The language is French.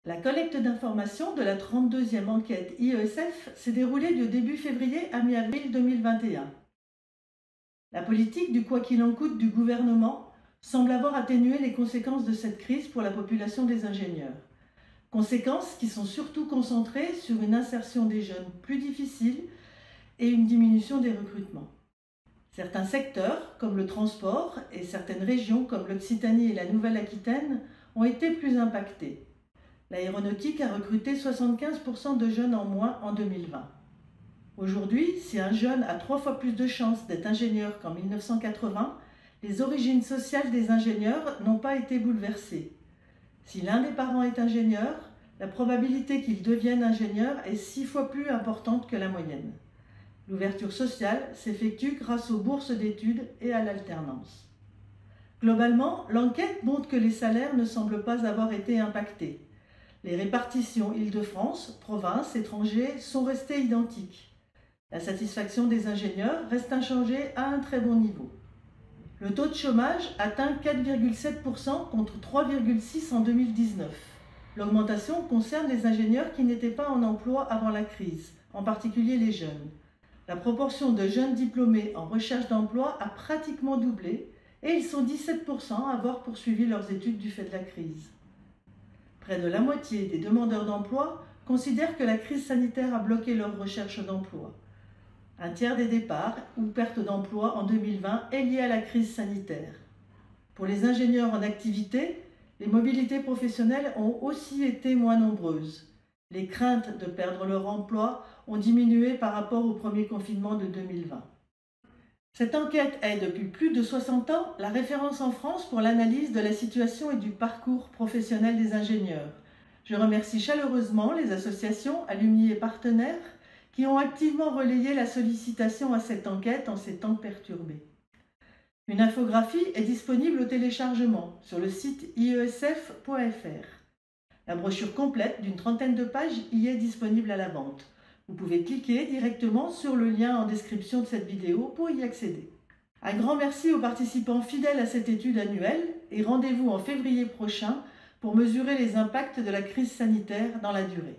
La collecte d'informations de la 32e enquête IESF s'est déroulée du début février à mi-avril 2021. La politique du quoi qu'il en coûte du gouvernement semble avoir atténué les conséquences de cette crise pour la population des ingénieurs. Conséquences qui sont surtout concentrées sur une insertion des jeunes plus difficile et une diminution des recrutements. Certains secteurs, comme le transport, et certaines régions, comme l'Occitanie et la Nouvelle-Aquitaine, ont été plus impactés. L'aéronautique a recruté 75% de jeunes en moins en 2020. Aujourd'hui, si un jeune a 3 fois plus de chances d'être ingénieur qu'en 1980, les origines sociales des ingénieurs n'ont pas été bouleversées. Si l'un des parents est ingénieur, la probabilité qu'il devienne ingénieur est 6 fois plus importante que la moyenne. L'ouverture sociale s'effectue grâce aux bourses d'études et à l'alternance. Globalement, l'enquête montre que les salaires ne semblent pas avoir été impactés. Les répartitions Île-de-France, province, étrangers sont restées identiques. La satisfaction des ingénieurs reste inchangée à un très bon niveau. Le taux de chômage atteint 4,7% contre 3,6% en 2019. L'augmentation concerne les ingénieurs qui n'étaient pas en emploi avant la crise, en particulier les jeunes. La proportion de jeunes diplômés en recherche d'emploi a pratiquement doublé et ils sont 17% à avoir poursuivi leurs études du fait de la crise. Près de la moitié des demandeurs d'emploi considèrent que la crise sanitaire a bloqué leur recherche d'emploi. Un tiers des départs ou pertes d'emploi en 2020 est lié à la crise sanitaire. Pour les ingénieurs en activité, les mobilités professionnelles ont aussi été moins nombreuses. Les craintes de perdre leur emploi ont diminué par rapport au premier confinement de 2020. Cette enquête est, depuis plus de 60 ans, la référence en France pour l'analyse de la situation et du parcours professionnel des ingénieurs. Je remercie chaleureusement les associations, alumni et partenaires qui ont activement relayé la sollicitation à cette enquête en ces temps perturbés. Une infographie est disponible au téléchargement sur le site iesf.fr. La brochure complète d'une 30aine de pages y est disponible à la vente. Vous pouvez cliquer directement sur le lien en description de cette vidéo pour y accéder. Un grand merci aux participants fidèles à cette étude annuelle et rendez-vous en février prochain pour mesurer les impacts de la crise sanitaire dans la durée.